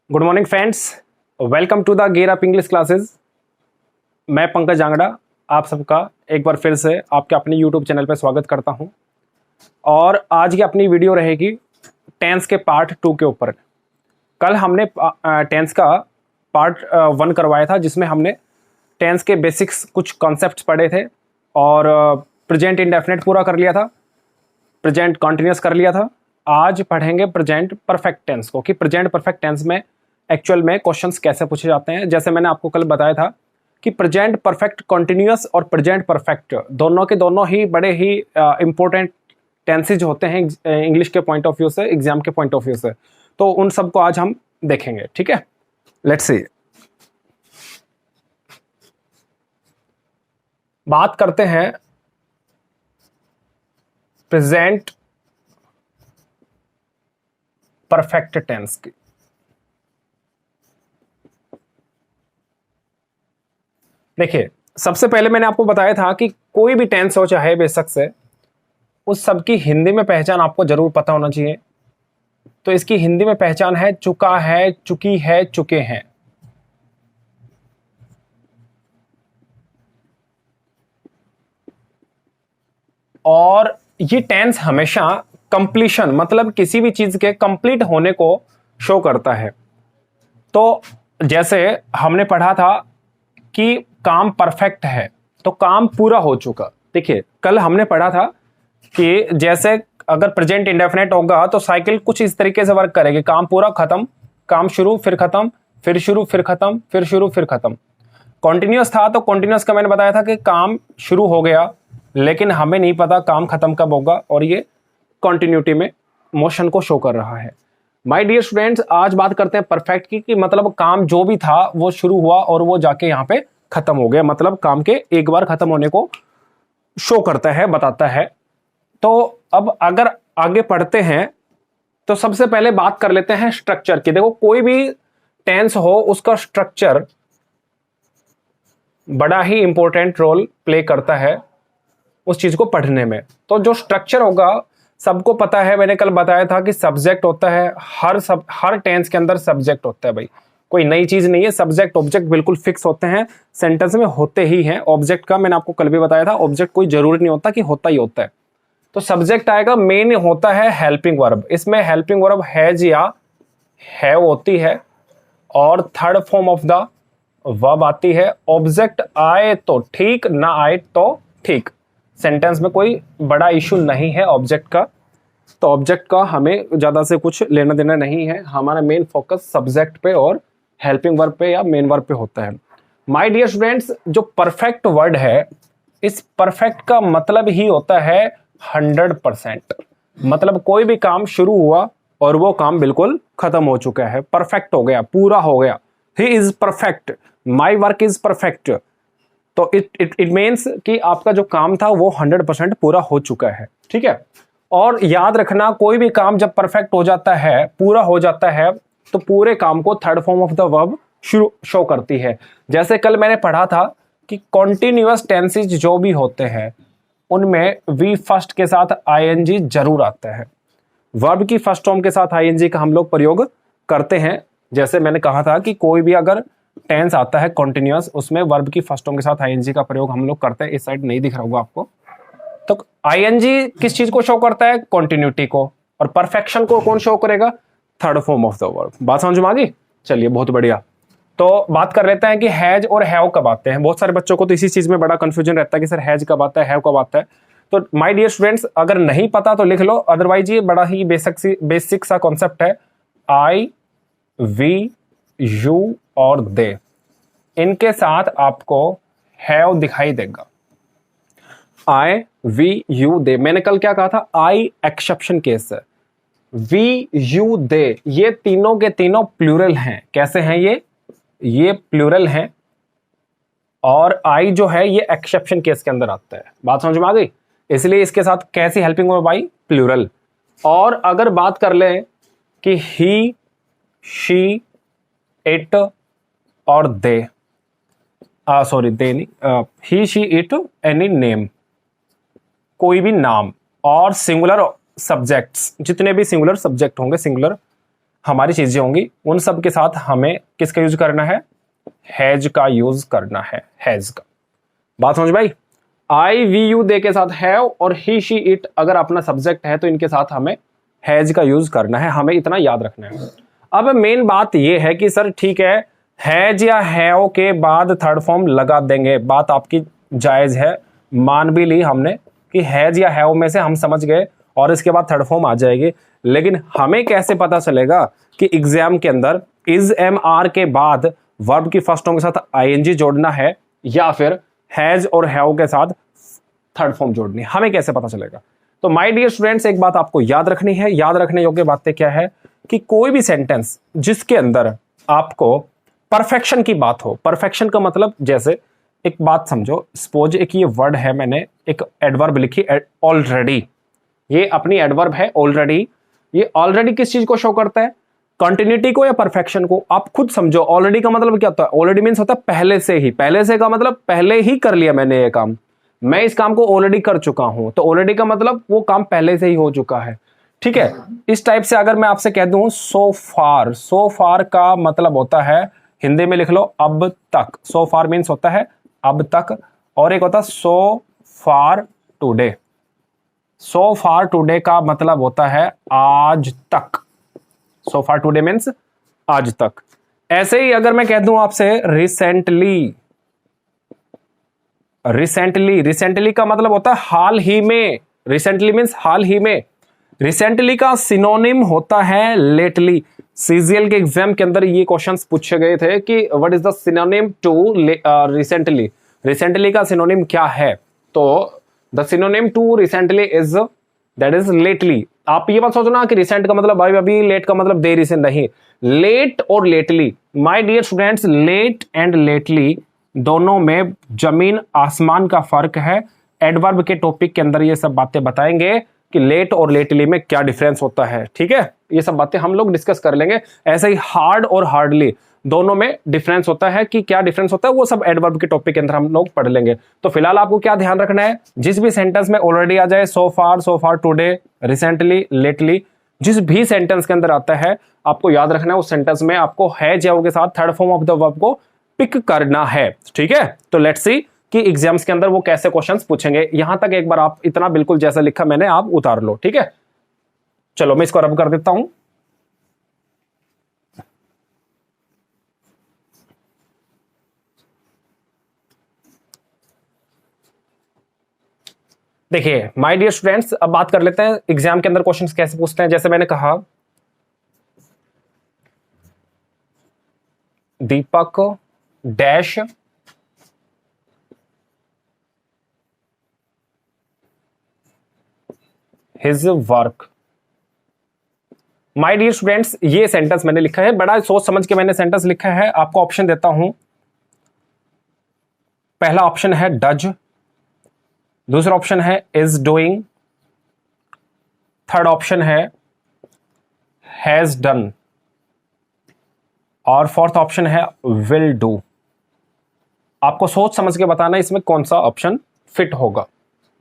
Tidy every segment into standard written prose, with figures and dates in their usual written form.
Good morning friends, welcome to the gear up English classes. मैं पंकज जांगड़ा आप सबका एक बार फिर से आपके अपने यूट्यूब चैनल पर स्वागत करता हूं। और आज की अपनी वीडियो रहेगी टेंस के पार्ट 2 के ऊपर। कल हमने टेंस का पार्ट 1 करवाया था, जिसमें हमने टेंस के बेसिक्स कुछ कॉन्सेप्ट्स पढ़े थे और प्रेजेंट इंडेफिनिट पूरा कर लिया था, प्रेजेंट कॉन्टिन्यूस कर लिया था। आज पढ़ेंगे प्रेजेंट परफेक्ट टेंस को, कि प्रेजेंट परफेक्ट टेंस में एक्चुअल में क्वेश्चंस कैसे पूछे जाते हैं। जैसे मैंने आपको कल बताया था कि प्रेजेंट परफेक्ट कॉन्टिन्यूस और प्रेजेंट परफेक्ट दोनों के दोनों ही बड़े ही इंपॉर्टेंट टेंसेज होते हैं इंग्लिश के पॉइंट ऑफ व्यू से, एग्जाम के पॉइंट ऑफ व्यू से। तो उन सबको आज हम देखेंगे, ठीक है। लेट्स सी, बात करते हैं प्रेजेंट परफेक्ट टेंस की। देखिए, सबसे पहले मैंने आपको बताया था कि कोई भी टेंस हो चाहे बेशक से, उस सब की हिंदी में पहचान आपको जरूर पता होना चाहिए। तो इसकी हिंदी में पहचान है चुका है, चुकी है, चुके हैं। और ये टेंस हमेशा कंप्लीशन, मतलब किसी भी चीज के कंप्लीट होने को शो करता है। तो जैसे हमने पढ़ा था कि काम परफेक्ट है, तो काम पूरा हो चुका। देखिए, कल हमने पढ़ा था कि जैसे अगर प्रेजेंट इंडेफिनिट होगा तो साइकिल कुछ इस तरीके से वर्क करेगी, काम पूरा खत्म, काम शुरू फिर खत्म, फिर शुरू फिर खत्म, फिर शुरू फिर खत्म। कॉन्टिन्यूस था तो कॉन्टिन्यूस का मैंने बताया था कि काम शुरू हो गया, लेकिन हमें नहीं पता काम खत्म कब होगा, और ये कॉन्टिन्यूटी में मोशन को शो कर रहा है। माय डियर स्टूडेंट्स, आज बात करते हैं परफेक्ट की, कि मतलब काम जो भी था वो शुरू हुआ और वो जाके यहाँ पे खत्म हो गया, मतलब काम के एक बार खत्म होने को शो करता है, बताता है। तो अब अगर आगे पढ़ते हैं तो सबसे पहले बात कर लेते हैं स्ट्रक्चर की। देखो, कोई भी टेंस हो उसका स्ट्रक्चर बड़ा ही इंपॉर्टेंट रोल प्ले करता है उस चीज को पढ़ने में। तो जो स्ट्रक्चर होगा, सबको पता है, मैंने कल बताया था कि सब्जेक्ट होता है, हर टेंस के अंदर सब्जेक्ट होता है भाई, कोई नई चीज नहीं है। सब्जेक्ट ऑब्जेक्ट बिल्कुल फिक्स होते हैं, सेंटेंस में होते ही हैं। ऑब्जेक्ट का मैंने आपको कल भी बताया था, ऑब्जेक्ट कोई जरूरी नहीं होता कि होता ही होता है। तो सब्जेक्ट आएगा, मेन होता है हेल्पिंग वर्ब। इसमें हेल्पिंग वर्ब हैज या हैव होती है, और third form of the verb आती है। ऑब्जेक्ट आए तो ठीक, ना आए तो ठीक। सेंटेंस में कोई बड़ा इशू नहीं है ऑब्जेक्ट का, तो ऑब्जेक्ट का हमें ज्यादा से कुछ लेना देना नहीं है। हमारा मेन फोकस सब्जेक्ट पे और हेल्पिंग वर्ब पे या मेन वर्ब पे होता है। माय डियर स्टूडेंट्स, जो परफेक्ट वर्ड है, इस परफेक्ट का मतलब ही होता है 100%। मतलब कोई भी काम शुरू हुआ और वो काम बिल्कुल खत्म हो चुका है, परफेक्ट हो गया, पूरा हो गया। He is perfect, my work is perfect. तो इट मीन्स कि आपका जो काम था वो 100% पूरा हो चुका है, ठीक है। और याद रखना, कोई भी काम जब परफेक्ट हो जाता है, पूरा हो जाता है, तो पूरे काम को third form of the verb show करती है। जैसे कल मैंने पढ़ा था कि कॉन्टिन्यूअस टेंसेज जो भी होते हैं उनमें वी फर्स्ट के साथ आईएनजी जरूर आता है। वर्ब की फर्स्ट फॉर्म के साथ आईएनजी का हम लोग प्रयोग करते हैं। जैसे मैंने कहा था कि कोई भी अगर टेंस आता है कॉन्टिन्यूअस, उसमें वर्ब की फर्स्ट फॉर्म के साथ आईएनजी का प्रयोग हम लोग करते हैं। इस साइड नहीं दिख रहा होगा आपको। तो आईएनजी किस चीज को शो करता है? कॉन्टिन्यूटी को। और परफेक्शन को कौन शो करेगा? Third form of the verb. बात समझ में आ गई? चलिए, बहुत बढ़िया। तो बात कर लेते हैं कि हैज और हैव कब आते हैं। बहुत सारे बच्चों को तो इसी चीज में बड़ा कंफ्यूजन रहता है कि सर हैज कब आता है, हैव कब आता है। तो माय डियर स्टूडेंट्स, अगर नहीं पता तो लिख लो, अदरवाइज ये बड़ा ही बेसिक सा कॉन्सेप्ट है। आई, वी, यू और दे, इनके साथ आपको हैव दिखाई देगा। आई, वी, यू, दे। मैंने कल क्या कहा था? आई एक्सेप्शन केस है, वी, यू, दे, ये तीनों के तीनों प्लूरल हैं। कैसे हैं ये प्लूरल हैं। और आई जो है ये एक्सेप्शन केस के अंदर आता है। बात समझ में आ गई? इसलिए इसके साथ कैसी हेल्पिंग वर्ब आई? प्लूरल। और अगर बात कर ले कि ही, शी, इट और दे, सॉरी दे नहीं, ही, शी, इट, एनी नेम, कोई भी नाम, और सिंगुलर सब्जेक्ट्स, जितने भी सिंगुलर सब्जेक्ट होंगे, सिंगुलर हमारी चीजें होंगी, उन सब के साथ हमें किसका यूज करना है, हैज का यूज करना है, हैज का। बात समझ भाई। आई वी यू दे के साथ हैव और ही शी इट अगर अपना सब्जेक्ट है तो इनके साथ हमें हैज का यूज करना है, हमें इतना याद रखना है। अब मेन बात यह है कि सर ठीक है, हैज या हैव के बाद थर्ड फॉर्म लगा देंगे, बात आपकी जायज है, मान भी ली हमने कि हैज या हैव में से हम समझ गए और इसके बाद थर्ड फॉर्म आ जाएगी। लेकिन हमें कैसे पता चलेगा कि एग्जाम के अंदर इज एम आर के बाद वर्ब की फर्स्ट फॉर्म के साथ आईएनजी जोड़ना है या फिर हैज और हैव के साथ थर्ड फॉर्म जोड़नी है, हमें कैसे पता चलेगा? तो माय डियर स्टूडेंट्स, एक बात आपको याद रखनी है। याद रखने योग्य बातें क्या है कि कोई भी सेंटेंस जिसके अंदर आपको परफेक्शन की बात हो, परफेक्शन का मतलब जैसे एक बात समझो, सपोज एक ये वर्ड है, मैंने एक एडवर्ब लिखी ऑलरेडी, ये अपनी एडवर्ब है ऑलरेडी। ये ऑलरेडी किस चीज को शो करता है, कंटिन्यूटी को या परफेक्शन को? आप खुद समझो, ऑलरेडी का मतलब क्या होता है? ऑलरेडी मींस होता है पहले से ही, पहले से का मतलब पहले ही कर लिया मैंने ये काम, मैं इस काम को ऑलरेडी कर चुका हूं, तो ऑलरेडी का मतलब वो काम पहले से ही हो चुका है, ठीक है। इस टाइप से अगर मैं आपसे कह दूं सो फार, सो फार का मतलब होता है, हिंदी में लिख लो अब तक, सो फार मीन्स होता है अब तक, और एक होता है सो फार टुडे, सो फार टुडे का मतलब होता है आज तक, सो फार टुडे मीन्स आज तक। ऐसे ही अगर मैं कह दूं आपसे रिसेंटली, रिसेंटली, रिसेंटली का मतलब होता है हाल ही में, रिसेंटली मीन्स हाल ही में। रिसेंटली का सिनोनिम होता है लेटली। सीजीएल के एग्जाम के अंदर ये क्वेश्चंस पूछे गए थे कि what is the synonym to recently, recently का सिनोनिम क्या है? तो the synonym to recently is that is lately. आप ये बात सोचना कि रिसेंट का मतलब भाई अभी, लेट का मतलब देरी से, नहीं, लेट और lately. My dear students, late and lately दोनों में जमीन आसमान का फर्क है। एडवर्ब के टॉपिक के अंदर ये सब बातें बताएंगे कि लेट और लेटली में क्या डिफरेंस होता है, ठीक है। ये सब बातें हम लोग डिस्कस कर लेंगे। ऐसे ही हार्ड और हार्डली दोनों में डिफरेंस होता है, कि क्या डिफरेंस होता है वो सब एडवर्ब के टॉपिक के अंदर हम लोग पढ़ लेंगे। तो फिलहाल आपको क्या ध्यान रखना है, जिस भी सेंटेंस में ऑलरेडी आ जाए, सो फार टुडे, रिसेंटली, लेटली, जिस भी सेंटेंस के अंदर आता है आपको याद रखना है उस सेंटेंस में आपको हैज या के साथ third form of the verb को पिक करना है, ठीक है। तो लेट्स सी कि एग्जाम्स के अंदर वो कैसे क्वेश्चंस पूछेंगे। यहां तक एक बार आप इतना बिल्कुल जैसा लिखा मैंने आप उतार लो, ठीक है। चलो मैं इसको रब कर देता हूं। देखिए माय डियर स्टूडेंट्स, अब बात कर लेते हैं एग्जाम के अंदर क्वेश्चंस कैसे पूछते हैं। जैसे मैंने कहा Deepak dash his work. My dear students, ये सेंटेंस मैंने लिखा है, बड़ा सोच समझ के मैंने सेंटेंस लिखा है। आपको ऑप्शन देता हूं। पहला ऑप्शन है डज, दूसरा ऑप्शन है इज डूइंग, थर्ड ऑप्शन है हैज डन, और फोर्थ ऑप्शन है विल डू। आपको सोच समझ के बताना इसमें कौन सा ऑप्शन फिट होगा।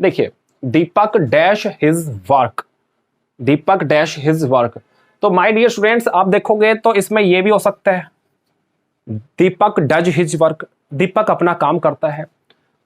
देखिए दीपक डैश हिज वर्क, दीपक डैश हिज वर्क। तो माय डियर स्टूडेंट्स आप देखोगे तो इसमें यह भी हो सकता है दीपक डज हिज वर्क, दीपक अपना काम करता है।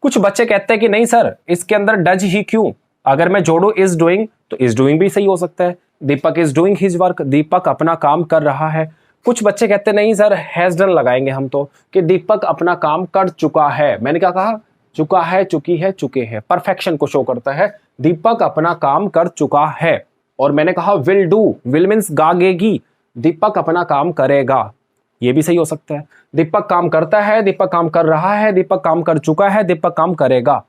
कुछ बच्चे कहते हैं कि नहीं सर इसके अंदर डज ही क्यों, अगर मैं जोड़ू इज डूइंग तो इज डूइंग भी सही हो सकता है, दीपक इज डूइंग हिज वर्क, दीपक अपना काम कर रहा है। कुछ बच्चे कहते नहीं सर हैज डन लगाएंगे हम तो, कि दीपक अपना काम कर चुका है। मैंने क्या कहा, चुका है, चुकी है, चुके हैं, परफेक्शन को शो करता है, दीपक अपना काम कर चुका है। और मैंने कहा विल डू, विल मीन्स गागेगी, दीपक अपना काम करेगा, ये भी सही हो सकता है। दीपक काम करता है, दीपक काम कर रहा है, दीपक काम कर चुका है, दीपक काम करेगा।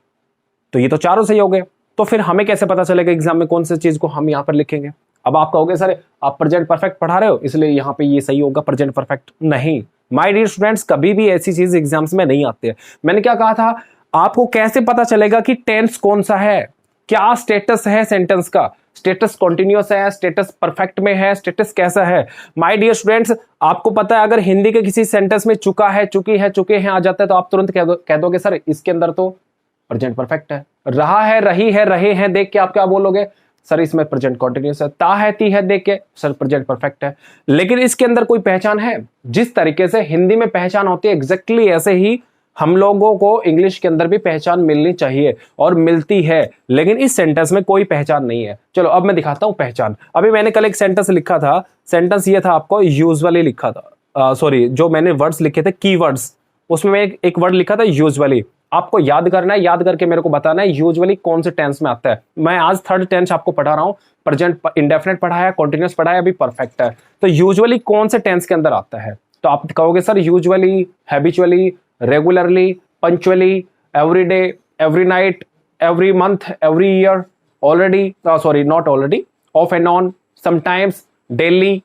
तो ये तो चारों सही हो गए। तो फिर हमें कैसे पता चलेगा एग्जाम में कौन सी चीज को हम यहां पर लिखेंगे? अब आप कहोगे सर आप प्रेजेंट परफेक्ट पढ़ा रहे हो इसलिए यहां पे ये सही होगा प्रेजेंट परफेक्ट। नहीं माय डियर स्टूडेंट्स, कभी भी ऐसी चीज एग्जाम्स में नहीं आती है। मैंने क्या कहा था, आपको कैसे पता चलेगा कि टेंस कौन सा है, क्या स्टेटस है सेंटेंस का, स्टेटस कॉन्टिन्यूअस है, स्टेटस परफेक्ट में है, स्टेटस कैसा है। माय डियर स्टूडेंट्स आपको पता है अगर हिंदी के किसी सेंटेंस में चुका है, चुकी है, चुके हैं आ जाता है तो आप तुरंत कह दोगे सर इसके अंदर तो प्रेजेंट परफेक्ट है। रहा है, रही है, रहे हैं देख के आप क्या बोलोगे, सर इसमें प्रेजेंट कॉन्टिन्यूस है। ता है ती है देख के सर प्रेजेंट परफेक्ट है। लेकिन इसके अंदर कोई पहचान है? जिस तरीके से हिंदी में पहचान होती है एग्जैक्टली ऐसे ही हम लोगों को इंग्लिश के अंदर भी पहचान मिलनी चाहिए और मिलती है, लेकिन इस सेंटेंस में कोई पहचान नहीं है। चलो अब मैं दिखाता हूं पहचान। अभी मैंने कल एक सेंटेंस लिखा था, सेंटेंस ये था, आपको यूजुअली लिखा था, सॉरी जो मैंने वर्ड्स लिखे थे कीवर्ड्स, उसमें मैं एक वर्ड लिखा था यूजुअली। आपको याद करना है, याद करके मेरे को बताना है यूजुअली कौन से टेंस में आता है। मैं आज थर्ड टेंस आपको पढ़ा रहा हूं, प्रेजेंट इंडेफिनिट पढ़ाया, कॉन्टिन्यूस पढ़ाया, अभी परफेक्ट है। तो यूजुअली कौन से टेंस के अंदर आता है? तो आप कहोगे sir usually, habitually, regularly, punctually, every day, every night, every month, every year, already, sorry not already, of and on, sometimes, daily,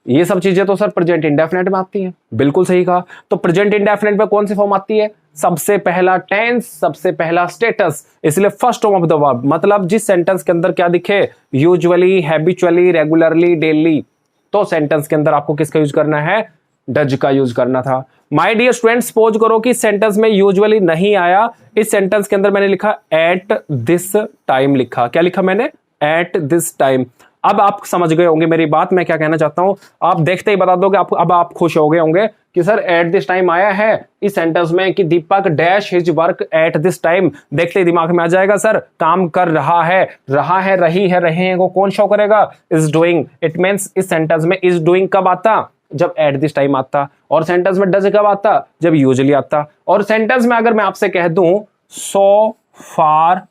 ये सब चीजें तो सर प्रेजेंट इंडेफिनिट में आती हैं। बिल्कुल सही कहा। तो प्रेजेंट इंडेफिनिट में कौन सी फॉर्म आती है? सबसे पहला टेंस, सबसे पहला स्टेटस, इसलिए first form of the verb. मतलब जिस सेंटेंस के अंदर क्या दिखे, यूजुअली, हैबिचुअली, रेगुलरली, डेली, तो सेंटेंस के अंदर आपको किसका यूज करना है? डज का यूज करना था। माय डियर स्टूडेंट्स, सपोज करो कि सेंटेंस में यूजुअली नहीं आया, इस सेंटेंस के अंदर मैंने लिखा एट दिस टाइम लिखा। क्या लिखा मैंने? Eight this time. अब आप समझ गए होंगे मेरी बात, मैं क्या कहना चाहता हूं। आप देखते ही बता दोगे, अब आप खुश हो गए होंगे कि सर एट दिस टाइम आया है इस सेंटेंस में, कि Deepak dash his work at this time. देखते ही दिमाग में आ जाएगा सर काम कर रहा है, रही है, रहे हैं को कौन शो करेगा? Is doing. इट मींस इस सेंटेंस में इज डूइंग कब आता? जब एट दिस टाइम आता। और सेंटेंस में डज कब आता? जब यूजुअली आता। और सेंटेंस में अगर मैं आपसे कह दूं सो फार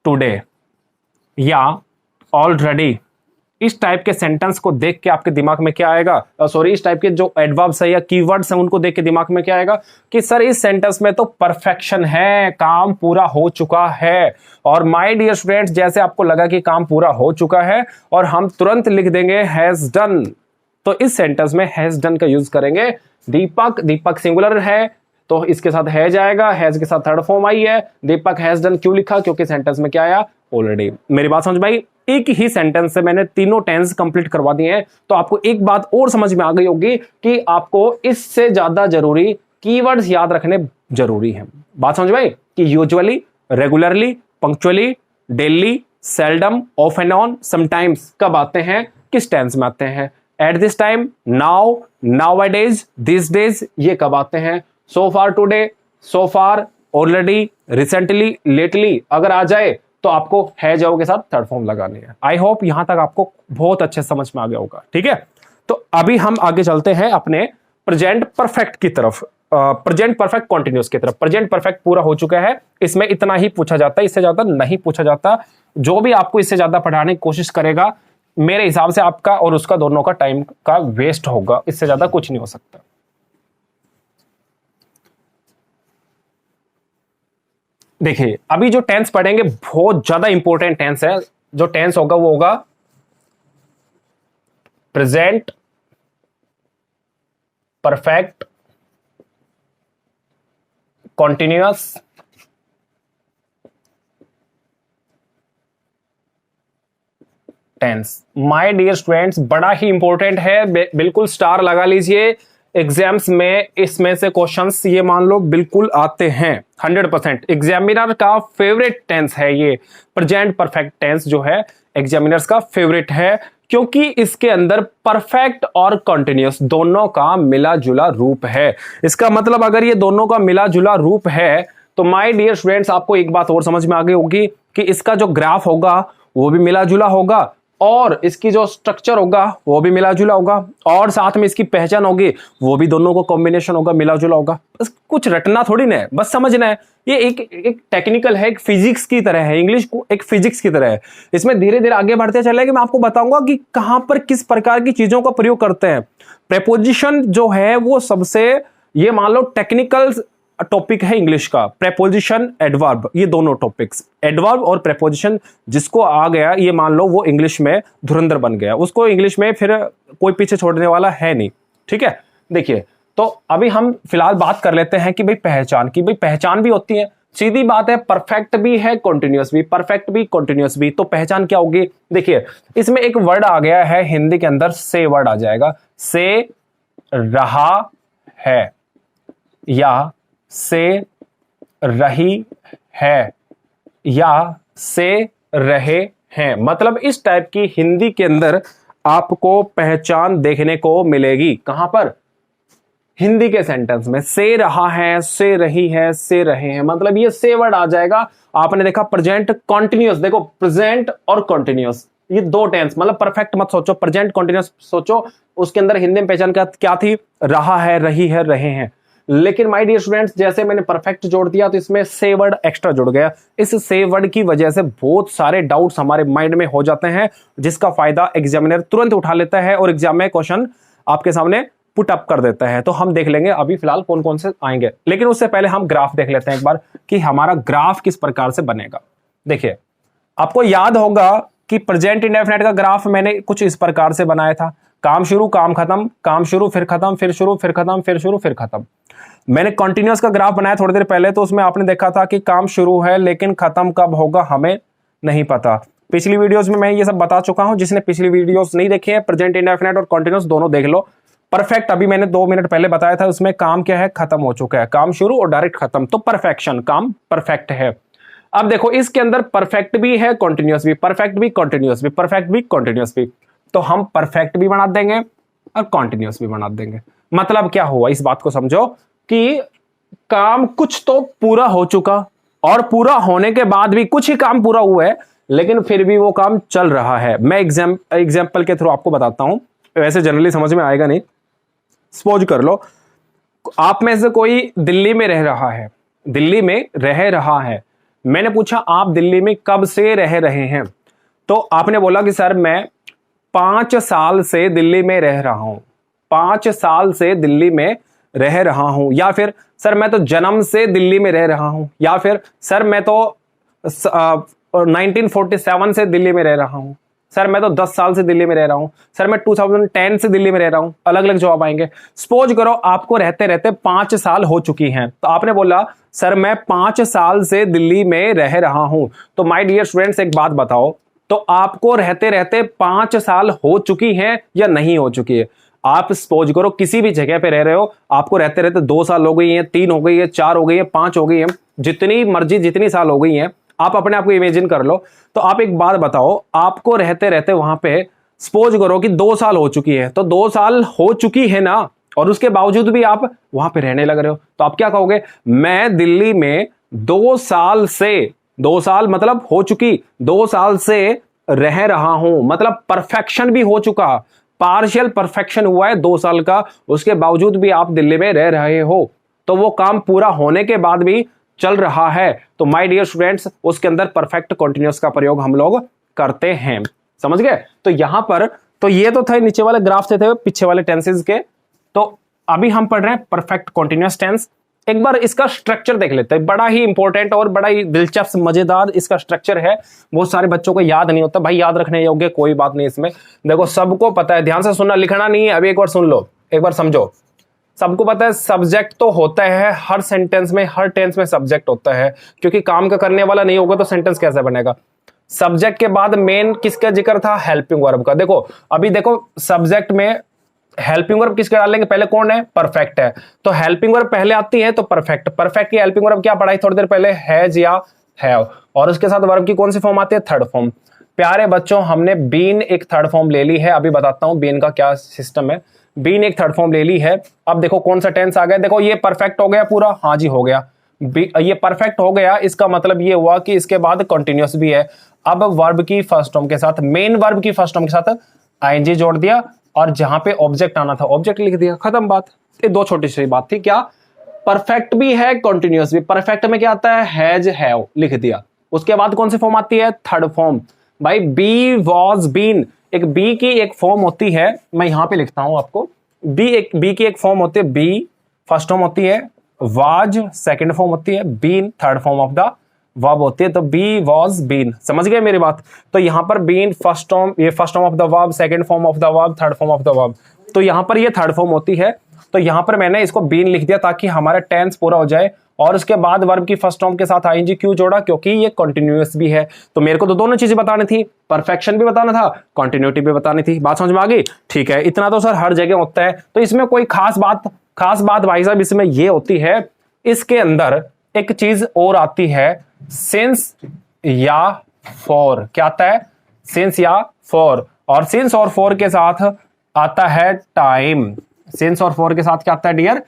टुडे या ऑलरेडी, इस टाइप के सेंटेंस को देख के आपके दिमाग में क्या आएगा? सॉरी, इस टाइप के जो एडवर्ब्स है या कीवर्ड्स हैं उनको देख के दिमाग में क्या आएगा? कि सर इस सेंटेंस में तो परफेक्शन है, काम पूरा हो चुका है। और माय डियर स्टूडेंट्स, जैसे आपको लगा कि काम पूरा हो चुका है और हम तुरंत लिख देंगे हैज डन, तो इस सेंटेंस में हैज डन का यूज करेंगे। दीपक सिंगुलर है तो इसके साथ हैज आएगा, हैज के साथ थर्ड फॉर्म आई है। दीपक हैज डन क्यों लिखा? क्योंकि सेंटेंस में क्या आया? ऑलरेडी। मेरी बात समझ में आई? एक ही सेंटेंस से मैंने तीनों टेंस कंप्लीट करवा दिए हैं। तो आपको एक बात और समझ में आ गई होगी कि आपको इससे ज्यादा जरूरी कीवर्ड्स याद रखने जरूरी है। बात समझ में आई? कि usually, regularly, punctually, daily, seldom, of and on, sometimes कब आते हैं, किस टेंस में आते हैं। Eight this time, now, nowadays, this days, ये कब आते हैं। सो फार टुडे, सो फार, ऑलरेडी, रिसेंटली, लेटली अगर आ जाए तो आपको हैज के साथ थर्ड फॉर्म लगानी है। आई होप यहां तक आपको बहुत अच्छे समझ में आ गया होगा। ठीक है, तो अभी हम आगे चलते हैं अपने प्रेजेंट परफेक्ट की तरफ, प्रेजेंट परफेक्ट कॉन्टिन्यूस की तरफ। प्रेजेंट परफेक्ट पूरा हो चुका है, इसमें इतना ही पूछा जाता है, इससे ज्यादा नहीं पूछा जाता। जो भी आपको इससे ज्यादा पढ़ाने की कोशिश करेगा, मेरे हिसाब से आपका और उसका दोनों का टाइम का वेस्ट होगा, इससे ज्यादा कुछ नहीं हो सकता। देखिए अभी जो टेंस पढ़ेंगे बहुत ज्यादा इंपॉर्टेंट टेंस है। जो टेंस होगा वो होगा present perfect continuous tense. My dear students, बड़ा ही इंपॉर्टेंट है, बिल्कुल स्टार लगा लीजिए। एग्जाम्स में इसमें से क्वेश्चंस ये मान लो बिल्कुल आते हैं 100%। एग्जामिनर का फेवरेट टेंस है ये प्रेजेंट परफेक्ट टेंस, जो है एग्जामिनर्स का फेवरेट है, क्योंकि इसके अंदर परफेक्ट और कंटिन्यूअस दोनों का मिला जुला रूप है। इसका मतलब अगर ये दोनों का मिला जुला रूप है तो माय डियर स्टूडेंट्स आपको एक बात और समझ में आ गई होगी कि इसका जो ग्राफ होगा वो भी मिला जुला होगा, और इसकी जो स्ट्रक्चर होगा वो भी मिला जुला होगा, और साथ में इसकी पहचान होगी वो भी दोनों को कॉम्बिनेशन होगा, मिला जुला होगा। बस कुछ रटना थोड़ी ना है, बस समझना है। ये एक टेक्निकल है, एक फिजिक्स की तरह है, इंग्लिश को एक फिजिक्स की तरह है। इसमें धीरे धीरे आगे बढ़ते चलेंगे, मैं आपको बताऊंगा कि कहां पर किस प्रकार की चीजों का प्रयोग करते हैं। प्रेपोजिशन जो है वो सबसे, ये मान लो टेक्निकल टॉपिक है इंग्लिश का। प्रेपोजिशन, एडवर्ब, ये दोनों टॉपिक्स, एडवर्ब और प्रेपोजिशन, जिसको आ गया ये मान लो वो इंग्लिश में धुरंधर बन गया, उसको इंग्लिश में फिर कोई पीछे छोड़ने वाला है नहीं। ठीक है, देखिए तो अभी हम फिलहाल बात कर लेते हैं कि भाई पहचान की, भाई पहचान भी होती है। सीधी बात है, परफेक्ट भी है, कॉन्टिन्यूअस भी, परफेक्ट भी, कॉन्टिन्यूअस भी। तो पहचान क्या होगी? देखिए इसमें एक वर्ड आ गया है हिंदी के अंदर, से वर्ड आ जाएगा। से रहा है या से रही है या से रहे हैं। मतलब इस टाइप की हिंदी के अंदर आपको पहचान देखने को मिलेगी। कहां पर? हिंदी के सेंटेंस में। से रहा है, से रही है, से रहे हैं, मतलब ये से वर्ड आ जाएगा। आपने देखा प्रेजेंट कॉन्टिन्यूअस, देखो प्रेजेंट और कॉन्टिन्यूअस ये दो टेंस, मतलब परफेक्ट मत सोचो, प्रेजेंट कॉन्टिन्यूअस सोचो। उसके अंदर हिंदी में पहचान क्या थी? रहा है, रही है, रहे हैं। लेकिन माय डियर स्टूडेंट्स, जैसे मैंने परफेक्ट जोड़ दिया तो इसमें से वर्ड एक्स्ट्रा जुड़ गया। इस से वर्ड की वजह से बहुत सारे डाउट्स हमारे माइंड में हो जाते हैं, जिसका फायदा एग्जामिनर तुरंत उठा लेता है और एग्जाम में क्वेश्चन आपके सामने पुट अप कर देता है। तो हम देख लेंगे अभी फिलहाल कौन कौन से आएंगे, लेकिन उससे पहले हम ग्राफ देख लेते हैं एक बार कि हमारा ग्राफ किस प्रकार से बनेगा। देखिए, आपको याद होगा कि प्रेजेंट इंडेफिनिट का ग्राफ मैंने कुछ इस प्रकार से बनाया था। काम शुरू, काम खत्म, काम शुरू, फिर खत्म, फिर शुरू, फिर खत्म, फिर शुरू, फिर खत्म। मैंने कंटिन्यूअस का ग्राफ बनाया थोड़ी देर पहले, तो उसमें आपने देखा था कि काम शुरू है लेकिन खत्म कब होगा हमें नहीं पता। पिछली वीडियोस में मैं ये सब बता चुका हूं। जिसने पिछली वीडियोस नहीं देखी है, प्रेजेंट इंडेफिनिट और कंटिन्यूअस दोनों देख लो। परफेक्ट अभी मैंने 2 मिनट पहले बताया था, उसमें काम क्या है? खत्म हो चुका है, काम शुरू और डायरेक्ट खत्म, तो परफेक्शन, काम परफेक्ट है। अब देखो इसके अंदर परफेक्ट भी है, कॉन्टिन्यूअस भी, परफेक्ट भी, कॉन्टिन्यूअस भी, परफेक्ट भी, कॉन्टिन्यूअस भी। तो हम परफेक्ट भी बना देंगे और कॉन्टिन्यूअस भी बना देंगे। मतलब क्या हुआ, इस बात को समझो कि काम कुछ तो पूरा हो चुका और पूरा होने के बाद भी कुछ ही काम पूरा हुआ है, लेकिन फिर भी वो काम चल रहा है। मैं एग्जाम्पल के थ्रू आपको बताता हूं, वैसे जनरली समझ में आएगा नहीं। सपोज कर लो आप में से कोई दिल्ली में रह रहा है, दिल्ली में रह रहा है। मैंने पूछा आप दिल्ली में कब से रह रहे हैं? तो आपने बोला कि सर मैं 5 साल से दिल्ली में रह रहा हूं, 5 साल से दिल्ली में रह रहा हूं। या फिर सर मैं तो जन्म से दिल्ली में रह रहा हूं। या फिर सर मैं तो 1947 से दिल्ली में रह रहा हूं। सर मैं तो 10 साल से दिल्ली में रह रहा हूं। सर मैं 2010 से दिल्ली में रह रहा हूं। अलग अलग जवाब आएंगे। सपोज करो आपको रहते रहते 5 साल हो चुकी हैं, तो आपने बोला सर मैं 5 साल से दिल्ली में रह रहा हूं। तो माय डियर स्टूडेंट्स एक बात बताओ, तो आपको रहते रहते 5 साल हो चुकी हैं या नहीं हो चुकी है? आप सपोज करो किसी भी जगह पे रह रहे हो, आपको रहते रहते 2 साल हो गई है, 3 हो गई है, 4 हो गई है, 5 हो गई है, जितनी मर्जी जितनी साल हो गई है, आप अपने आप को इमेजिन कर लो। तो आप एक बात बताओ, आपको रहते रहते वहां पे सपोज करो कि 2 साल हो चुकी है, तो 2 साल हो चुकी है ना, और उसके बावजूद भी आप वहां पे रहने लग रहे हो, तो आप क्या कहोगे? मैं दिल्ली में 2 साल से, 2 साल मतलब हो चुकी, 2 साल से रह रहा हूं, मतलब परफेक्शन भी हो चुका, पार्शियल परफेक्शन हुआ है 2 साल का, उसके बावजूद भी आप दिल्ली में रह रहे हो, तो वो काम पूरा होने के बाद भी चल रहा है। तो माय डियर स्टूडेंट्स, उसके अंदर परफेक्ट कंटीन्यूअस का प्रयोग हम लोग करते हैं। समझ गए? तो यहां पर तो ये तो थे नीचे वाले ग्राफ थे पीछे वाले टेंसेस के। तो अभी हम पढ़ रहे हैं परफेक्ट कंटीन्यूअस टेंस। एक बार इसका स्ट्रक्चर देख लेते हैं, बड़ा ही इंपॉर्टेंट और बड़ा ही दिलचस्प मजेदार इसका स्ट्रक्चर है। बहुत सारे बच्चों को याद नहीं होता, भाई याद रखने योग्य कोई बात नहीं इसमें। देखो सबको पता है, ध्यान से सुनना, लिखना नहीं है। अभी एक बार सुन लो, एक बार समझो। सबको पता है सब्जेक्ट तो होता है हर सेंटेंस में, हर टेंस में सब्जेक्ट होता है, क्योंकि काम का करने वाला नहीं होगा तो सेंटेंस कैसे बनेगा? सब्जेक्ट के बाद मेन किसका जिक्र था? हेल्पिंग वर्ब का। देखो अभी देखो सब्जेक्ट में हेल्पिंग वर्ब किसके डालेंगे? पहले कौन है? परफेक्ट है, तो हेल्पिंग वर्ब पहले आती है तो परफेक्ट। परफेक्ट की हेल्पिंग वर्ब क्या पढ़ाई थोड़ी देर पहले? हैज या हैव, और उसके साथ वर्ब की कौन सी फॉर्म आती है? Third form. प्यारे बच्चों, हमने बीन एक थर्ड फॉर्म ले ली है। अभी बताता हूं बीन का क्या सिस्टम है। बीन एक थर्ड फॉर्म ले ली है। अब देखो कौन सा टेंस आ गया। देखो ये परफेक्ट हो गया पूरा, हाँ जी हो गया। ये परफेक्ट हो गया, इसका मतलब ये हुआ कि इसके बाद कंटिन्यूअस भी है। अब वर्ब की फर्स्ट फॉर्म के साथ, मेन वर्ब की फर्स्ट फॉर्म के साथ आईएनजी जोड़ दिया, और जहां पे ऑब्जेक्ट आना था ऑब्जेक्ट लिख दिया, खत्म बात। ये दो छोटी सी बात थी। क्या? परफेक्ट भी है, कंटिन्यूअस भी। परफेक्ट में क्या आता है? हैज, हैव लिख दिया। उसके बाद कौन सी फॉर्म आती है? Third form. भाई बी, वॉज, बीन, एक बी की एक फॉर्म होती है, मैं यहां पे लिखता हूं आपको। बी की एक फॉर्म होती है, बी फर्स्ट फॉर्म होती है, वाज सेकंड फॉर्म होती है, been third form of the verb होती है। तो बी, वॉज, बीन, समझ गए मेरी बात? तो यहां पर बीन फर्स्ट फॉर्म, ये first form of the verb, second form of the verb, third form of the verb, तो यहां पर ये थर्ड फॉर्म होती है। तो यहां पर मैंने इसको बीन लिख दिया ताकि हमारा टेंस पूरा हो जाए। और उसके बाद वर्ब की फर्स्ट फॉर्म के साथ आईएनजी क्यों जोड़ा? क्योंकि ये कंटिन्यूअस भी है। तो मेरे को तो दोनों चीजें बतानी थी, परफेक्शन भी बताना था, कंटिन्यूटी भी बतानी थी। बात समझ में आ गई? ठीक है, इतना तो सर हर जगह होता है, तो इसमें कोई खास बात भाई साहब इसमें ये होती है, इसके अंदर एक चीज और आती है, सिंस या फॉर। क्या आता है? सिंस या फॉर, और सिंस और फॉर के साथ आता है टाइम। सिंस और फॉर के साथ क्या आता है डियर?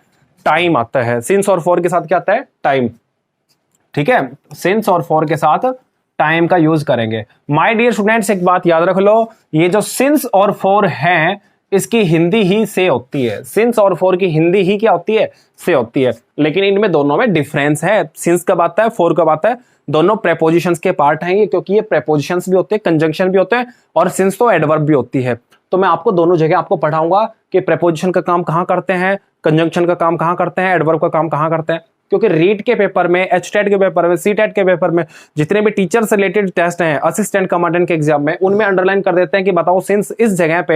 टाइम आता है। सिंस और फॉर के साथ क्या आता है? टाइम। ठीक है, सिंस और फॉर के साथ टाइम का यूज करेंगे। माय डियर स्टूडेंट्स, एक बात याद रख लो, ये जो सिंस और फॉर है इसकी हिंदी ही से होती है। सिंस और फॉर की हिंदी ही क्या होती है? से होती है। लेकिन इनमें दोनों में डिफरेंस है। सिंस कब आता है, फॉर कब आता है? दोनों प्रेपोजिशंस के पार्ट हैं ये, क्योंकि ये प्रेपोजिशंस भी होते हैं, कंजंक्शन भी होते हैं, और सिंस तो एडवर्ब भी होती है। तो मैं आपको दोनों जगह आपको पढ़ाऊंगा कि प्रेपोजिशन का काम कहां करते हैं, कंजंक्शन का काम कहां करते हैं, एडवर्ब का काम कहां करते हैं। क्योंकि रीट के पेपर में, एचटेट के पेपर में, सीटेट के पेपर में, जितने भी टीचर से रिलेटेड टेस्ट हैं असिस्टेंट कमांडेंट के एग्जाम में, उनमें अंडरलाइन कर देते हैं कि बताओ सिंस इस जगह पे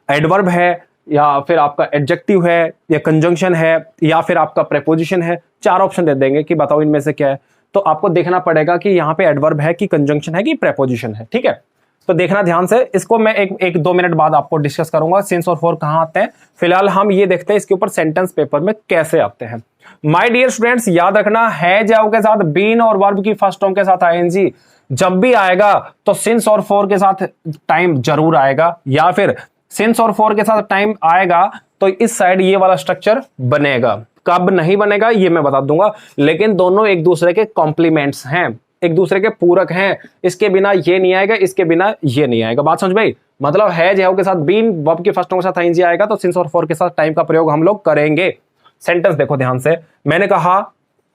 एडवर्ब है, या फिर आपका एडजेक्टिव है, या कंजंक्शन है, या फिर आपका प्रेपोजिशन है। चार ऑप्शन दे देंगे कि बताओ इनमें से क्या है। तो आपको देखना पड़ेगा कि यहाँ पे एडवर्ब है कि कंजंक्शन है कि प्रेपोजिशन है। ठीक है, तो देखना ध्यान से। इसको मैं एक दो मिनट बाद आपको डिस्कस करूंगा सिंस और फॉर कहां आते हैं। फिलहाल हम ये देखते हैं इसके ऊपर सेंटेंस पेपर में कैसे आते हैं। माय डियर स्टूडेंट्स, याद रखना है जाओ के साथ बीन और वर्ब की फर्स्ट फॉर्म के साथ आईएनजी जब भी आएगा तो सिंस और फॉर के साथ टाइम जरूर आएगा, या फिर सिंस और फॉर के साथ टाइम आएगा तो इस साइड ये वाला स्ट्रक्चर बनेगा। कब नहीं बनेगा ये मैं बता दूंगा, लेकिन दोनों एक दूसरे के कॉम्प्लीमेंट्स हैं, एक दूसरे के पूरक हैं। इसके बिना ये नहीं आएगा, इसके बिना ये नहीं आएगा। बात समझ भाई? मतलब है जो के साथ बीन, वर्ब के फर्स्ट फॉर्म के साथ आईएनजी आएगा तो सिंस और फॉर के साथ टाइम का प्रयोग हम लोग करेंगे। सेंटेंस देखो ध्यान से। मैंने कहा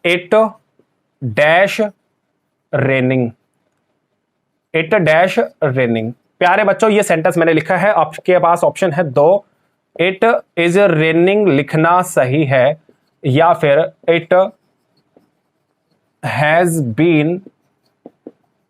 it dash raining, it dash raining. प्यारे बच्चों, ये सेंटेंस मैंने लिखा है, आपके पास ऑप्शन है दो। इट इज रेनिंग लिखना सही है, या फिर इट हैज बीन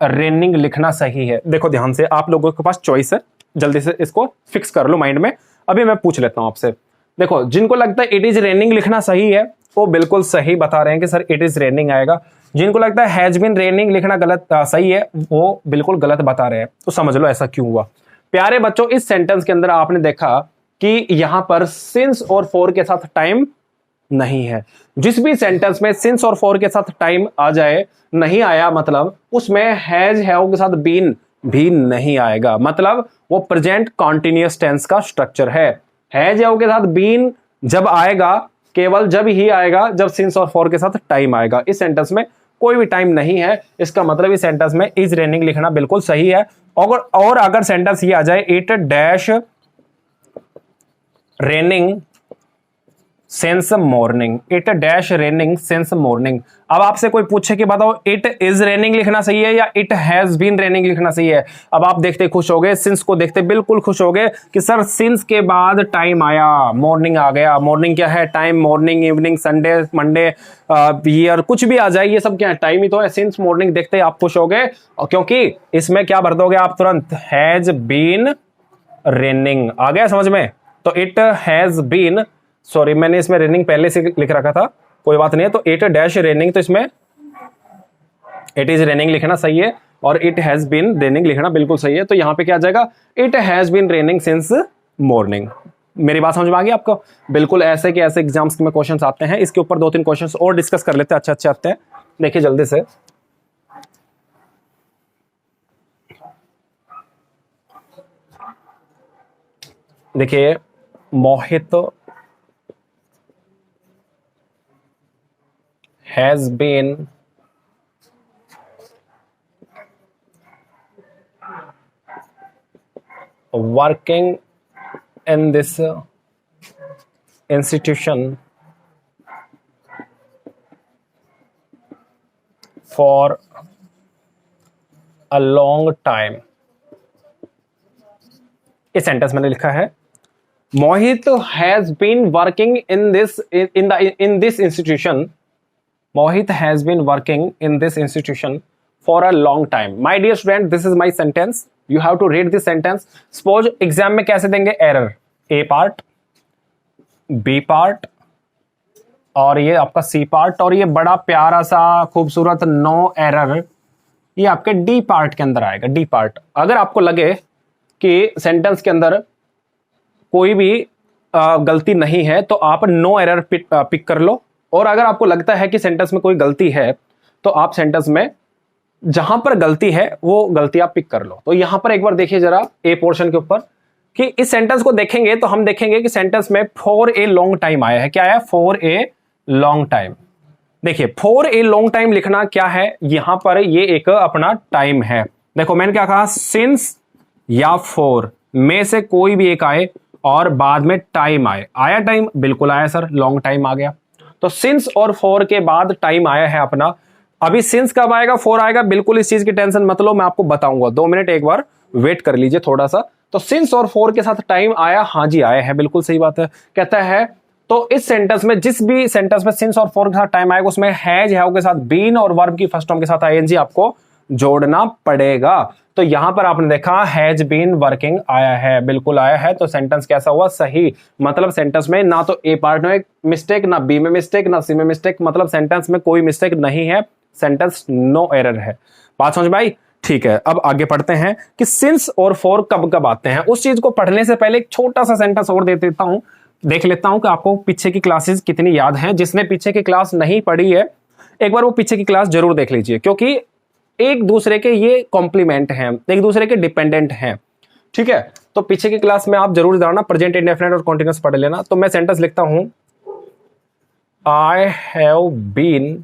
रेनिंग लिखना सही है। देखो ध्यान से, आप लोगों के पास चॉइस है, जल्दी से इसको फिक्स कर लो माइंड में। अभी मैं पूछ लेता हूं आपसे। देखो, जिनको लगता है इट इज रेनिंग लिखना सही है वो बिल्कुल सही बता रहे हैं कि सर इट इज रेनिंग आएगा। जिनको लगता है हैज बीन रेनिंग लिखना गलत सही है वो बिल्कुल गलत बता रहे हैं। तो समझ लो ऐसा क्यों हुआ। प्यारे बच्चों, इस सेंटेंस के अंदर आपने देखा कि यहां पर सिंस और फॉर के साथ टाइम नहीं है। जिस भी सेंटेंस में सिंस और फॉर के साथ टाइम आ जाए, नहीं आया मतलब उसमें हैज हैव के साथ बीन भी नहीं आएगा, मतलब वो प्रेजेंट कॉन्टिन्यूअस टेंस का स्ट्रक्चर है। हैज हैव के साथ बीन जब आएगा, केवल जब ही आएगा जब सिंस और फॉर के साथ टाइम आएगा। इस सेंटेंस में कोई भी टाइम नहीं है, इसका मतलब इस सेंटेंस में इज रेनिंग लिखना बिल्कुल सही है। और अगर सेंटेंस ये आ जाए it dash raining since morning, it dash raining since morning. अब आपसे कोई पूछे कि बताओ इट इज रेनिंग लिखना सही है या इट हैज बीन रेनिंग लिखना सही है, अब आप देखते खुश हो गए, सिंस को देखते बिल्कुल खुश हो गए कि सर सिंस के बाद टाइम आया, मॉर्निंग आ गया। मॉर्निंग क्या है? Time. Morning, evening, Sunday, Monday, year, कुछ भी आ जाए, ये सब क्या है? टाइम ही तो है। सिंस मॉर्निंग देखते आप खुश हो गए, क्योंकि इसमें क्या भर दोगे आप तुरंत? Has been raining. आ गया समझ में? तो इट हैज बीन, सॉरी मैंने इसमें रेनिंग पहले से लिख रखा था, कोई बात नहीं है। तो इट डैश रेनिंग, तो इसमें इट इज रेनिंग लिखना सही है और इट हैज बीन रेनिंग लिखना बिल्कुल सही है। तो यहां पे क्या आ जाएगा? It has been raining since morning. मेरी बात समझ में आ गई आपको? बिल्कुल ऐसे के ऐसे एग्जाम्स में क्वेश्चंस आते हैं। इसके ऊपर 2-3 क्वेश्चंस और डिस्कस कर लेते हैं, अच्छे आते हैं। देखिए जल्दी से, देखिए मोहित has been working in this institution for a long time। इस सेंटेंस मैंने लिखा है मोहित has been working in this institution, Mohit has been working in this institution for a long time। My dear student, this is my sentence. You have to read this sentence. Suppose exam में कैसे देंगे? Error A part, B part और ये आपका C part, और ये बड़ा प्यारा सा खूबसूरत नो एरर ये आपके D पार्ट के अंदर आएगा। D part. अगर आपको लगे कि सेंटेंस के अंदर कोई भी गलती नहीं है तो आप नो एरर पिक कर लो, और अगर आपको लगता है कि सेंटेंस में कोई गलती है तो आप सेंटेंस में जहां पर गलती है वो गलती आप पिक कर लो। तो यहां पर एक बार देखिए जरा ए पोर्शन के ऊपर कि इस सेंटेंस को देखेंगे तो हम देखेंगे कि सेंटेंस में फॉर ए लॉन्ग टाइम आया है। क्या आया? For a long time. देखिए फॉर ए लॉन्ग टाइम लिखना क्या है, यहां पर ये एक अपना टाइम है। देखो मैंने क्या कहा, सिंस या फॉर में से कोई भी एक आए और बाद में टाइम आए। आया टाइम? बिल्कुल आया सर, लॉन्ग टाइम आ गया। तो सिंस और फॉर के बाद टाइम आया है अपना। अभी सिंस कब आएगा, फॉर आएगा, बिल्कुल इस चीज की टेंशन मत लो, मैं आपको बताऊंगा। 2 मिनट एक बार वेट कर लीजिए थोड़ा सा। तो सिंस और फॉर के साथ टाइम आया, हाँ जी आया है, बिल्कुल सही बात है। कहता है तो इस सेंटेंस में, जिस भी सेंटेंस में सिंस और फॉर के साथ टाइम आएगा उसमें हैज, हैव के साथ बीन और वर्ब की फर्स्ट फॉर्म के साथ आईएनजी आपको जोड़ना पड़ेगा। तो यहां पर आपने देखा हैज बीन वर्किंग आया है, बिल्कुल आया है। तो सेंटेंस कैसा हुआ? सही। मतलब सेंटेंस में ना तो ए पार्ट में मिस्टेक, ना बी में मिस्टेक, ना सी में मिस्टेक, मतलब सेंटेंस में कोई मिस्टेक नहीं है। सेंटेंस नो एरर है। बात समझ में आई? ठीक है, अब आगे पढ़ते हैं कि सिंस और फॉर कब कब आते हैं। उस चीज को पढ़ने से पहले एक छोटा सा सेंटेंस और दे देता हूं, देख लेता हूं कि आपको पीछे की क्लासेस कितनी याद हैं। जिसने पीछे की क्लास नहीं पढ़ी है एक बार वो पीछे की क्लास जरूर देख लीजिए, क्योंकि एक दूसरे के ये कॉम्प्लीमेंट हैं, एक दूसरे के डिपेंडेंट हैं। ठीक है, तो पीछे की क्लास में आप जरूर जाना, प्रेजेंट इंडेफिनिट और कॉन्टिन्यूअस पढ़ लेना। तो मैं सेंटेंस लिखता हूं, I have been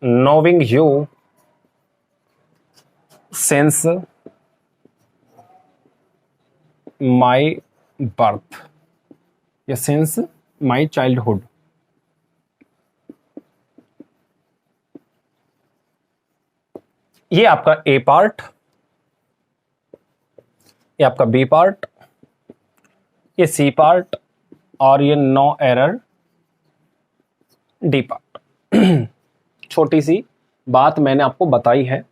knowing you since my birth या since my childhood। ये आपका ए पार्ट, ये आपका बी पार्ट, ये सी पार्ट और ये नो एरर डी पार्ट। छोटी सी बात मैंने आपको बताई है,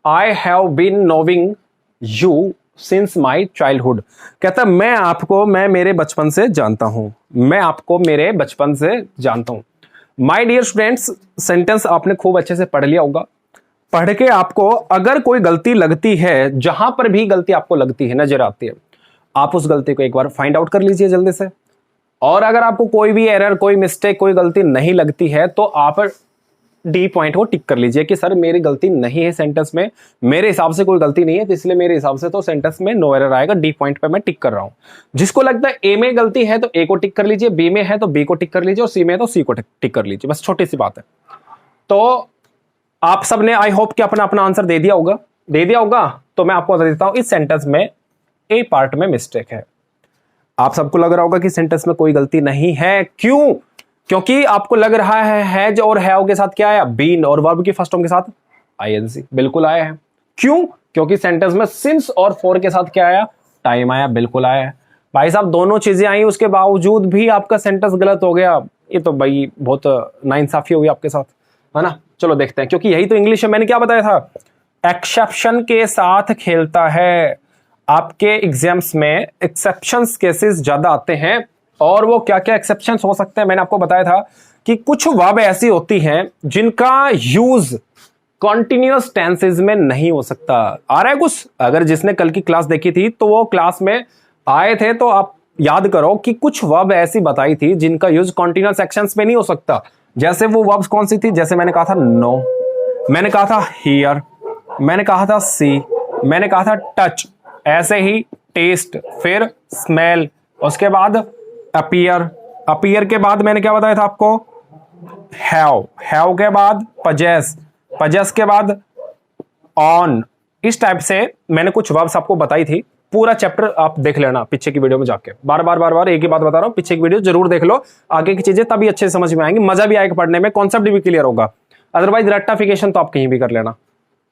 I have been knowing you since my childhood. कहता मैं मेरे बचपन से जानता हूं, मैं आपको मेरे बचपन से जानता हूं। माय डियर स्टूडेंट्स, सेंटेंस आपने खूब अच्छे से पढ़ लिया होगा। पढ़ के आपको अगर कोई गलती लगती है, जहां पर भी गलती आपको लगती है, नजर आती है, आप उस गलती को एक बार फाइंड आउट कर लीजिए जल्दी से। और अगर आपको कोई भी एरर, कोई मिस्टेक, कोई गलती नहीं लगती है तो आप डी पॉइंट को टिक कर लीजिए कि सर मेरी गलती नहीं है सेंटेंस में, मेरे हिसाब से कोई गलती नहीं है, तो इसलिए मेरे हिसाब से तो सेंटेंस में नो एरर आएगा। डी पॉइंट पे मैं टिक कर रहा हूं। जिसको लगता है ए में गलती है तो ए को टिक कर लीजिए, बी में है तो बी को टिक कर लीजिए, और सी में है तो सी को टिक कर लीजिए। बस छोटी सी बात है। तो आप सबने आई होप कि अपना अपना आंसर दे दिया होगा। तो मैं आपको बता देता हूं, इस सेंटेंस में ए पार्ट में मिस्टेक है। आप सबको लग रहा होगा कि सेंटेंस में कोई गलती नहीं है। क्यों? क्योंकि आपको लग रहा है हैज और हैव के साथ क्या आया? बीन, और वर्ब की फर्स्ट फॉर्म के साथ आईएनजी। बिल्कुल आया है। क्यों? क्योंकि सेंटेंस में सिंस और फॉर के साथ क्या आया? टाइम आया। बिल्कुल आया है। भाई साहब दोनों चीजें आई, उसके बावजूद भी आपका सेंटेंस गलत हो गया, ये तो भाई बहुत नाइंसाफी हुई आपके साथ, है ना। चलो देखते हैं, क्योंकि यही तो इंग्लिश है। मैंने क्या बताया था? एक्सेप्शन के साथ खेलता है। आपके एग्जाम्स में एक्सेप्शंस केसेस ज्यादा आते हैं। और वो क्या क्या एक्सेप्शंस हो सकते हैं मैंने आपको बताया था कि कुछ वर्ब ऐसी होती हैं जिनका यूज कॉन्टिन्यूअस टेंसेस में नहीं हो सकता। आ रहा है कुछ? अगर जिसने कल की क्लास देखी थी तो वो क्लास में आए थे तो आप याद करो कि कुछ वर्ब ऐसी बताई थी जिनका यूज कॉन्टिन्यूअस एक्शंस में नहीं हो सकता। जैसे वो वर्ब्स कौन सी थी? जैसे मैंने कहा था नो, मैंने कहा था हियर, मैंने कहा था सी, मैंने कहा था टच, ऐसे ही टेस्ट, फिर स्मेल, उसके बाद अपीयर, अपीयर के बाद मैंने क्या बताया था आपको? हैव, हैव के बाद पजेस, पजेस के बाद ऑन। इस टाइप से मैंने कुछ वर्ब्स आपको बताई थी। पूरा चैप्टर आप देख लेना पीछे की वीडियो में जाके। बार बार एक ही बात बता रहा हूं, पीछे की वीडियो जरूर देख लो, आगे की चीजें तभी अच्छे से समझ में आएंगी, मजा भी आएगा पढ़ने में, कॉन्सेप्ट भी क्लियर होगा। अदरवाइज रट्टाफिकेशन तो आप कहीं भी कर लेना।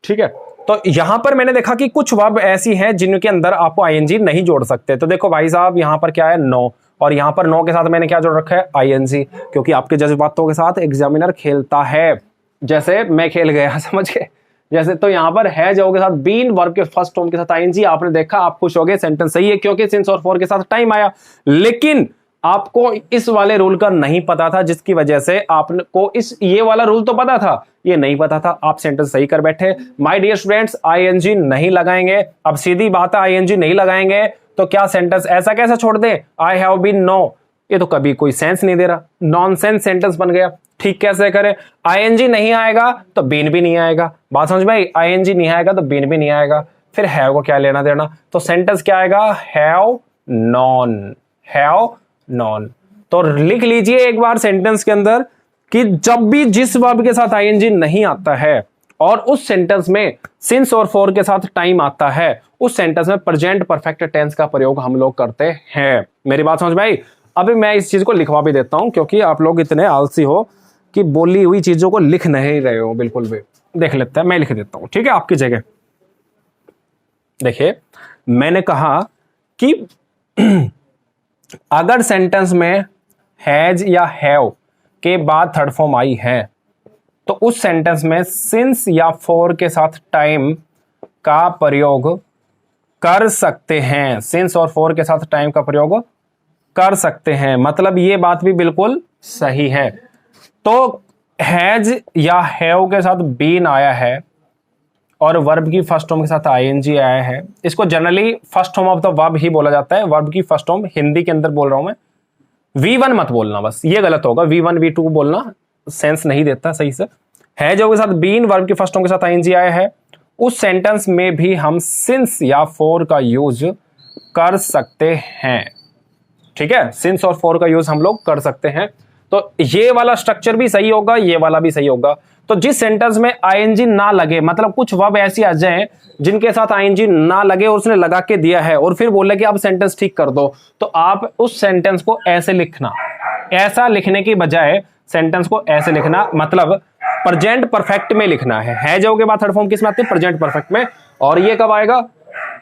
ठीक है, तो यहां पर मैंने देखा कि कुछ वर्ब ऐसी हैं जिनके अंदर आपको आईएनजी नहीं जोड़ सकते। तो देखो भाई साहब, यहां पर क्या है? नो, और यहां पर नो के साथ मैंने क्या जोड़ रखा है? आईएनजी, क्योंकि आपके जज्बातों के साथ एग्जामिनर खेलता है, जैसे मैं खेल गया, समझ गए जैसे। तो यहां पर है जो के साथ बीन, वर्ब के फर्स्ट फॉर्म के साथ आईएनजी, आपने देखा, आप खुश हो गए, सेंटेंस सही है, क्योंकि सिंस और फॉर के साथ टाइम आया। लेकिन आपको इस वाले रूल का नहीं पता था, जिसकी वजह से आपको ये वाला रूल तो पता था, ये नहीं पता था, आप सेंटेंस सही कर बैठे। माय डियर स्टूडेंट्स, आईएनजी नहीं लगाएंगे। अब सीधी बात है, आईएनजी नहीं लगाएंगे तो क्या सेंटेंस ऐसा कैसे छोड़ दे? आई हैव बीन नो, ये तो कभी कोई सेंस नहीं दे रहा, नॉनसेंस सेंटेंस बन गया। ठीक कैसे करें? आईएनजी नहीं आएगा तो बीन भी नहीं आएगा, बात समझ में आई? आईएनजी नहीं आएगा तो बीन भी नहीं आएगा, फिर हैव को क्या लेना देना? तो सेंटेंस क्या आएगा? Have non, have non. तो लिख लीजिए एक बार सेंटेंस के अंदर कि जब भी जिस वर्ब के साथ आईएनजी नहीं आता है और उस सेंटेंस में सिंस और फॉर के साथ टाइम आता है, उस सेंटेंस में प्रेजेंट परफेक्ट टेंस का प्रयोग हम लोग करते हैं। मेरी बात समझ में आई? अभी मैं इस चीज को लिखवा भी देता हूं, क्योंकि आप लोग इतने आलसी हो कि बोली हुई चीजों को लिख नहीं रहे हो बिल्कुल भी। देख लेते हैं, मैं लिख देता हूं, ठीक है, आपकी जगह। देखिए, मैंने कहा कि अगर सेंटेंस में हैज या हैव के बाद थर्ड फॉर्म आई है तो उस सेंटेंस में सिंस या फॉर के साथ टाइम का प्रयोग कर सकते हैं। सिंस और फॉर के साथ टाइम का प्रयोग कर सकते हैं, मतलब ये बात भी बिल्कुल सही है। तो हैज या हैव के साथ बीन आया है और वर्ब की फर्स्ट फॉर्म के साथ आईएनजी आया है। इसको generally first form of the verb ही बोला जाता है, वर्ब की फर्स्ट फॉर्म। हिंदी के अंदर बोल रहा हूं मैं, V1 मत बोलना, बस ये गलत होगा। V1 V2 बोलना सेंस नहीं देता सही से। हैज के साथ बीन, वर्ब की फर्स्ट फॉर्म के साथ आईएनजी आया है, उस सेंटेंस में भी हम सिंस या फॉर का यूज कर सकते हैं। ठीक है, सिंस और फॉर का यूज हम लोग कर सकते हैं। तो ये वाला स्ट्रक्चर भी सही होगा, ये वाला भी सही होगा। तो जिस सेंटेंस में आईएनजी ना लगे, मतलब कुछ वर्ब ऐसी आ जाए जिनके साथ आईएनजी ना लगे और उसने लगा के दिया है और फिर बोले कि आप सेंटेंस ठीक कर दो, तो आप उस सेंटेंस को ऐसे लिखना। ऐसा लिखने की बजाय सेंटेंस को ऐसे लिखना, मतलब प्रेजेंट परफेक्ट में लिखना है। हैज के बाद थर्ड फॉर्म किस में आती है? प्रेजेंट परफेक्ट में। और ये कब आएगा?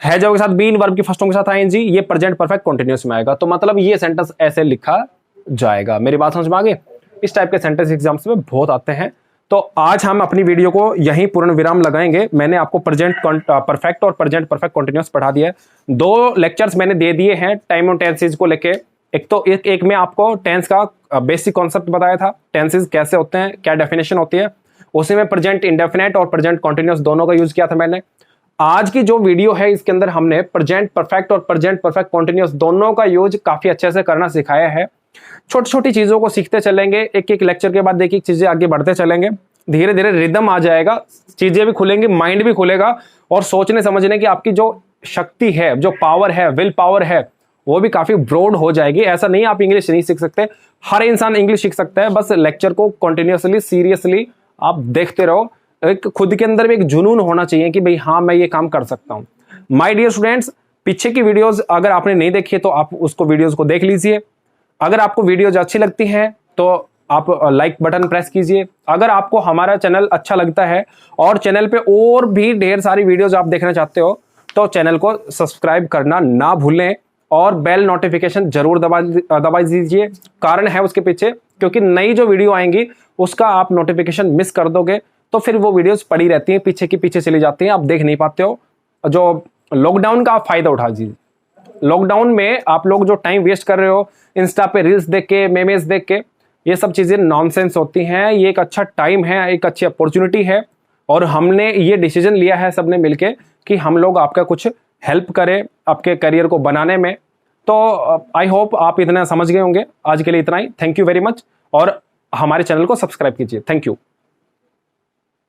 हैज के साथ बीन, वर्ब की फर्स्ट फॉर्म के साथ आईएनजी, ये प्रेजेंट परफेक्ट कंटीन्यूअस में आएगा। तो मतलब ये सेंटेंस ऐसे लिखा जाएगा। मेरी बात समझ में आ गई? इस टाइप के सेंटेंस एग्जाम्स में बहुत आते हैं। तो आज हम अपनी वीडियो को यहीं पूर्ण विराम लगाएंगे। मैंने आपको प्रेजेंट परफेक्ट और प्रेजेंट परफेक्ट कंटीन्यूअस पढ़ा दिया है। 2 लेक्चर्स मैंने दे दिए हैं टाइम और टेंसेस को लेके। एक तो एक में आपको टेंस का बेसिक कॉन्सेप्ट बताया था, टेंसेस कैसे होते हैं, क्या डेफिनेशन होती है। उसी में प्रेजेंट इंडेफिनेट और प्रेजेंट कंटीन्यूअस दोनों का यूज किया था मैंने। आज की जो वीडियो है इसके अंदर हमने प्रेजेंट परफेक्ट और प्रेजेंट परफेक्ट कंटीन्यूअस दोनों का यूज काफी अच्छे से करना सिखाया है। छोटी छोटी चीजों को सीखते चलेंगे, एक एक लेक्चर के बाद एक एक चीजें आगे बढ़ते चलेंगे। धीरे धीरे रिदम आ जाएगा, चीजें भी खुलेंगी, माइंड भी खुलेगा और सोचने समझने की आपकी जो शक्ति है, जो पावर है, विल पावर है, वो भी काफी ब्रॉड हो जाएगी। ऐसा नहीं आप इंग्लिश नहीं सीख सकते, हर इंसान इंग्लिश सीख सकता है। बस लेक्चर को कंटिन्यूअसली सीरियसली आप देखते रहो। एक खुद के अंदर भी एक जुनून होना चाहिए कि भाई हाँ मैं ये काम कर सकता हूँ। माय डियर स्टूडेंट्स, पीछे की वीडियोस अगर आपने नहीं देखी है तो आप उसको वीडियोस को देख लीजिए। अगर आपको वीडियोज अच्छी लगती हैं तो आप लाइक बटन प्रेस कीजिए। अगर आपको हमारा चैनल अच्छा लगता है और चैनल पे और भी ढेर सारी वीडियोज आप देखना चाहते हो तो चैनल को सब्सक्राइब करना ना भूलें और बेल नोटिफिकेशन जरूर दबा दीजिए। कारण है उसके पीछे, क्योंकि नई जो वीडियो आएंगी उसका आप नोटिफिकेशन मिस कर दोगे तो फिर वो वीडियोस पड़ी रहती हैं, पीछे की पीछे चली जाती हैं, आप देख नहीं पाते हो। जो लॉकडाउन का आप फायदा उठा दीजिए। लॉकडाउन में आप लोग जो टाइम वेस्ट कर रहे हो इंस्टा पे रील्स देख के, मेमेस देख के, ये सब चीजें नॉनसेंस होती हैं। ये एक अच्छा टाइम है, एक अच्छी अपॉर्चुनिटी है और हमने ये डिसीजन लिया है सबने मिलके कि हम लोग आपका कुछ हेल्प करें आपके करियर को बनाने में। तो आई होप आप इतना समझ गए होंगे। आज के लिए इतना ही। थैंक यू वेरी मच और हमारे चैनल को सब्सक्राइब कीजिए। Thank you.